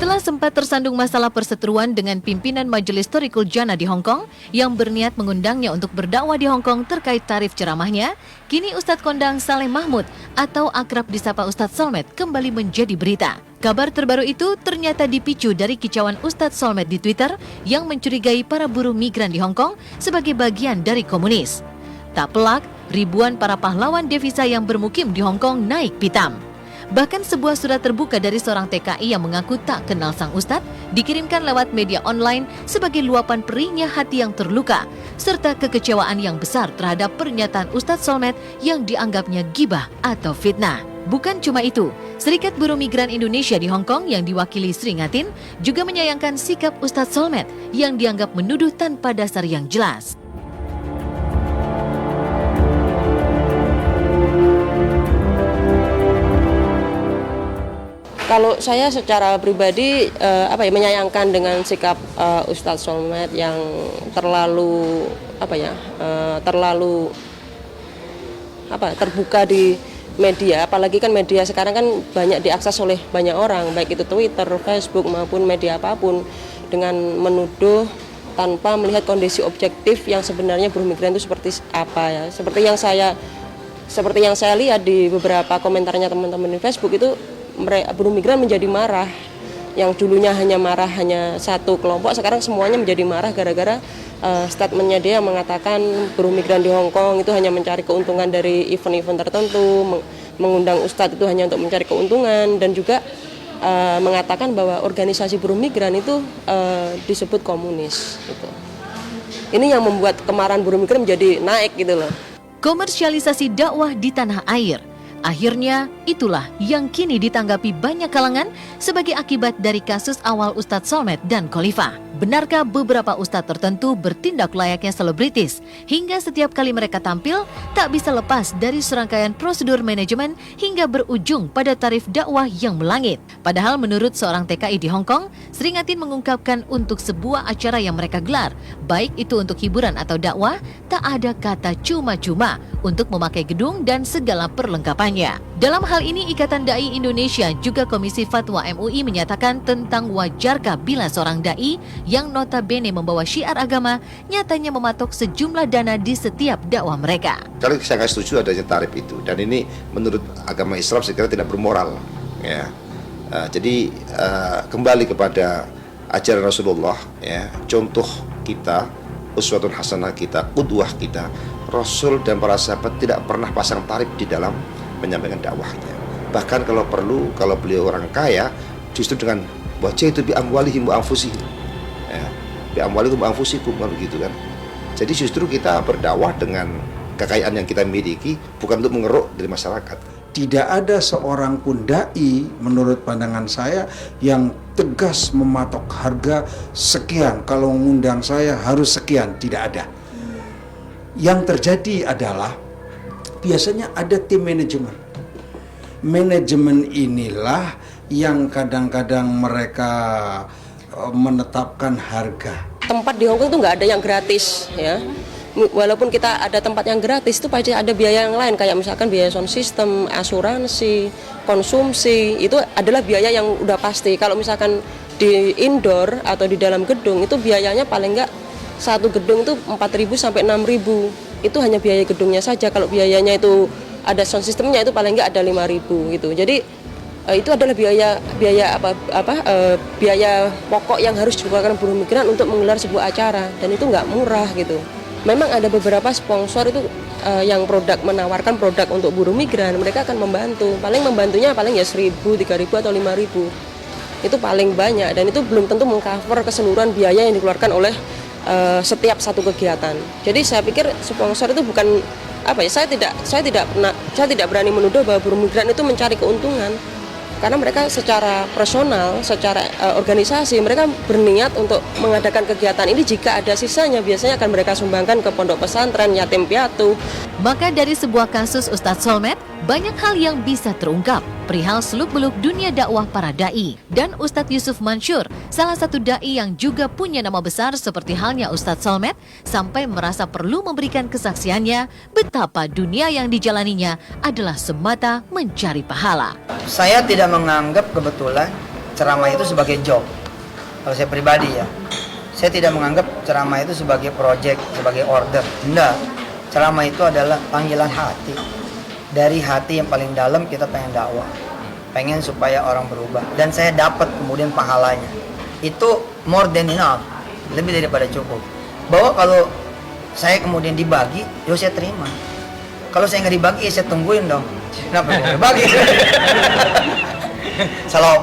Setelah sempat tersandung masalah perseteruan dengan pimpinan Majelis Thoriqul Jannah di Hong Kong yang berniat mengundangnya untuk berdakwah di Hong Kong terkait tarif ceramahnya, kini Ustadz Kondang Saleh Mahmud atau akrab disapa Ustadz Solmed kembali menjadi berita. Kabar terbaru itu ternyata dipicu dari kicauan Ustadz Solmed di Twitter yang mencurigai para buruh migran di Hong Kong sebagai bagian dari komunis. Tak pelak, ribuan para pahlawan devisa yang bermukim di Hong Kong naik pitam. Bahkan sebuah surat terbuka dari seorang TKI yang mengaku tak kenal sang ustadz dikirimkan lewat media online sebagai luapan perihnya hati yang terluka serta kekecewaan yang besar terhadap pernyataan Ustadz Solmed yang dianggapnya gibah atau fitnah. Bukan cuma itu, Serikat Buruh Migran Indonesia di Hong Kong yang diwakili Sri Ngatin juga menyayangkan sikap Ustadz Solmed yang dianggap menuduh tanpa dasar yang jelas. Kalau saya secara pribadi menyayangkan dengan sikap Ustadz Solmed yang terlalu terbuka di media, apalagi kan media sekarang kan banyak diakses oleh banyak orang, baik itu Twitter, Facebook maupun media apapun, dengan menuduh tanpa melihat kondisi objektif yang sebenarnya buruh migran itu seperti apa ya. Seperti yang saya lihat di beberapa komentarnya teman-teman di Facebook itu, buruh migran menjadi marah. Yang dulunya marah hanya satu kelompok, sekarang semuanya menjadi marah gara-gara statementnya dia yang mengatakan buruh migran di Hong Kong itu hanya mencari keuntungan dari event-event tertentu, mengundang ustadz itu hanya untuk mencari keuntungan, dan juga mengatakan bahwa organisasi buruh migran itu disebut komunis gitu. Ini yang membuat kemarahan buruh migran menjadi naik gitu loh. Komersialisasi dakwah di tanah air. Akhirnya, itulah yang kini ditanggapi banyak kalangan sebagai akibat dari kasus awal Ustadz Solmed dan Khalifah. Benarkah beberapa ustadz tertentu bertindak layaknya selebritis hingga setiap kali mereka tampil tak bisa lepas dari serangkaian prosedur manajemen hingga berujung pada tarif dakwah yang melangit? Padahal menurut seorang TKI di Hong Kong, Sri Ngatin mengungkapkan untuk sebuah acara yang mereka gelar, baik itu untuk hiburan atau dakwah, tak ada kata cuma-cuma untuk memakai gedung dan segala perlengkapannya. Dalam hal ini, Ikatan Dai Indonesia juga Komisi Fatwa MUI menyatakan tentang wajarkah bila seorang dai yang notabene membawa syiar agama nyatanya mematok sejumlah dana di setiap dakwah mereka. Kalau saya nggak setuju adanya tarif itu, dan ini menurut agama Islam saya kira tidak bermoral. Ya. Jadi kembali kepada ajaran Rasulullah, ya, contoh kita, uswatun hasanah kita, qudwah kita, Rasul dan para sahabat tidak pernah pasang tarif di dalam menyampaikan dakwahnya. Bahkan kalau perlu, kalau beliau orang kaya, justru dengan wajah itu bi amwalihim wa anfusihim, ya, bi amwalihim wa anfusikum, kan begitu kan. Jadi justru kita berdakwah dengan kekayaan yang kita miliki bukan untuk mengeruk dari masyarakat. Tidak ada seorang pun dai menurut pandangan saya yang tegas mematok harga sekian, kalau mengundang saya harus sekian, tidak ada. Yang terjadi adalah biasanya ada tim manajemen. Manajemen inilah yang kadang-kadang mereka menetapkan harga. Tempat di Hong Kong itu nggak ada yang gratis ya. Walaupun kita ada tempat yang gratis, itu pasti ada biaya yang lain, kayak misalkan biaya sound system, asuransi, konsumsi, itu adalah biaya yang udah pasti. Kalau misalkan di indoor atau di dalam gedung itu biayanya paling nggak satu gedung itu 4.000 sampai 6.000. Itu hanya biaya gedungnya saja. Kalau biayanya itu ada sound systemnya itu paling nggak ada 5.000 gitu. Jadi itu adalah biaya pokok yang harus dikeluarkan buruh migran untuk menggelar sebuah acara, dan itu nggak murah gitu. Memang ada beberapa sponsor itu yang menawarkan produk untuk buruh migran, mereka akan membantu. Paling membantunya ya 1.000, 3.000 atau 5.000. Itu paling banyak, dan itu belum tentu mengcover keseluruhan biaya yang dikeluarkan oleh setiap satu kegiatan. Jadi saya pikir sponsor itu bukan saya tidak berani menuduh bahwa buruh migran itu mencari keuntungan, karena mereka secara personal, secara organisasi mereka berniat untuk mengadakan kegiatan ini. Jika ada sisanya biasanya akan mereka sumbangkan ke pondok pesantren, yatim piatu. Maka dari sebuah kasus Ustadz Solmed, banyak hal yang bisa terungkap perihal seluk-beluk dunia dakwah para dai. Dan Ustadz Yusuf Mansur, salah satu dai yang juga punya nama besar seperti halnya Ustadz Solmed, sampai merasa perlu memberikan kesaksiannya betapa dunia yang dijalaninya adalah semata mencari pahala. Saya tidak menganggap kebetulan ceramah itu sebagai job. Kalau saya pribadi ya, saya tidak menganggap ceramah itu sebagai project, sebagai order. Enggak, ceramah itu adalah panggilan hati. Dari hati yang paling dalam kita pengen dakwah, pengen supaya orang berubah. Dan saya dapat kemudian pahalanya. Itu more than enough, lebih daripada cukup. Bahwa kalau saya kemudian dibagi, ya saya terima. Kalau saya nggak dibagi, ya saya tungguin dong. Kenapa nggak dibagi? Salah.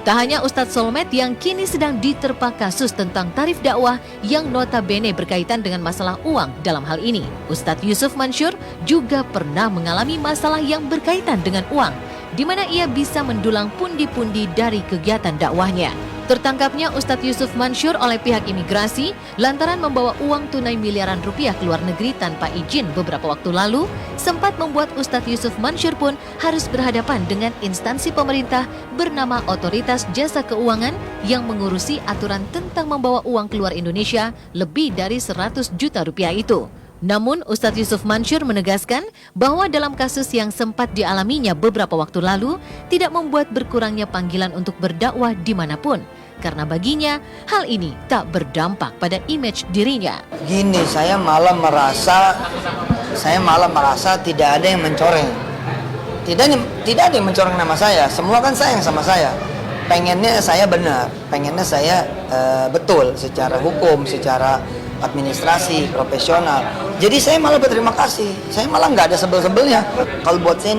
Tak hanya Ustadz Solmed yang kini sedang diterpa kasus tentang tarif dakwah yang notabene berkaitan dengan masalah uang dalam hal ini. Ustadz Yusuf Mansur juga pernah mengalami masalah yang berkaitan dengan uang, di mana ia bisa mendulang pundi-pundi dari kegiatan dakwahnya. Tertangkapnya Ustadz Yusuf Mansur oleh pihak imigrasi lantaran membawa uang tunai miliaran rupiah ke luar negeri tanpa izin beberapa waktu lalu, sempat membuat Ustadz Yusuf Mansur pun harus berhadapan dengan instansi pemerintah bernama Otoritas Jasa Keuangan yang mengurusi aturan tentang membawa uang keluar Indonesia lebih dari 100 juta rupiah itu. Namun Ustadz Yusuf Mansur menegaskan bahwa dalam kasus yang sempat dialaminya beberapa waktu lalu tidak membuat berkurangnya panggilan untuk berdakwah dimanapun, karena baginya hal ini tak berdampak pada image dirinya. Gini, saya malah merasa tidak ada yang mencoreng. Tidak ada yang mencoreng nama saya. Semua kan sayang sama saya. Pengennya saya benar, pengennya saya betul secara hukum, secara administrasi, profesional. Jadi saya malah berterima kasih. Saya malah nggak ada sebel-sebelnya. Kalau buat saya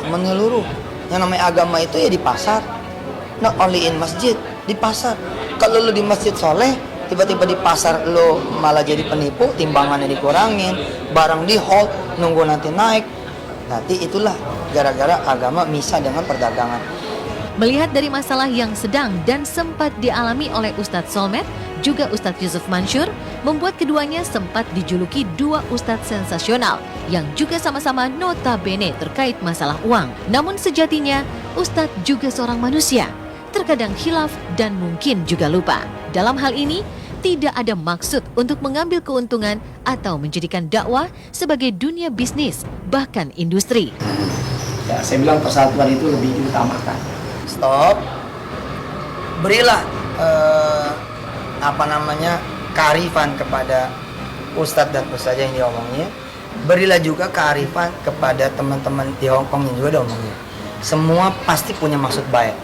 menyeluruh. Yang namanya agama itu ya di pasar. Not only in masjid, di pasar. Kalau lu di masjid soleh, tiba-tiba di pasar lu malah jadi penipu, timbangannya dikurangin, barang di hold, nunggu nanti naik. Nanti itulah gara-gara agama misah dengan perdagangan. Melihat dari masalah yang sedang dan sempat dialami oleh Ustadz Solmed, juga Ustadz Yusuf Mansur, membuat keduanya sempat dijuluki dua Ustadz sensasional yang juga sama-sama notabene terkait masalah uang. Namun sejatinya, Ustadz juga seorang manusia, terkadang khilaf dan mungkin juga lupa. Dalam hal ini, tidak ada maksud untuk mengambil keuntungan atau menjadikan dakwah sebagai dunia bisnis, bahkan industri. Ya, saya bilang persatuan itu lebih diutamakan. Stop. Berilah kearifan kepada ustadz dan ustazah yang diomongnya. Berilah juga kearifan kepada teman-teman di Hong Kong yang juga diomongnya. Semua pasti punya maksud baik.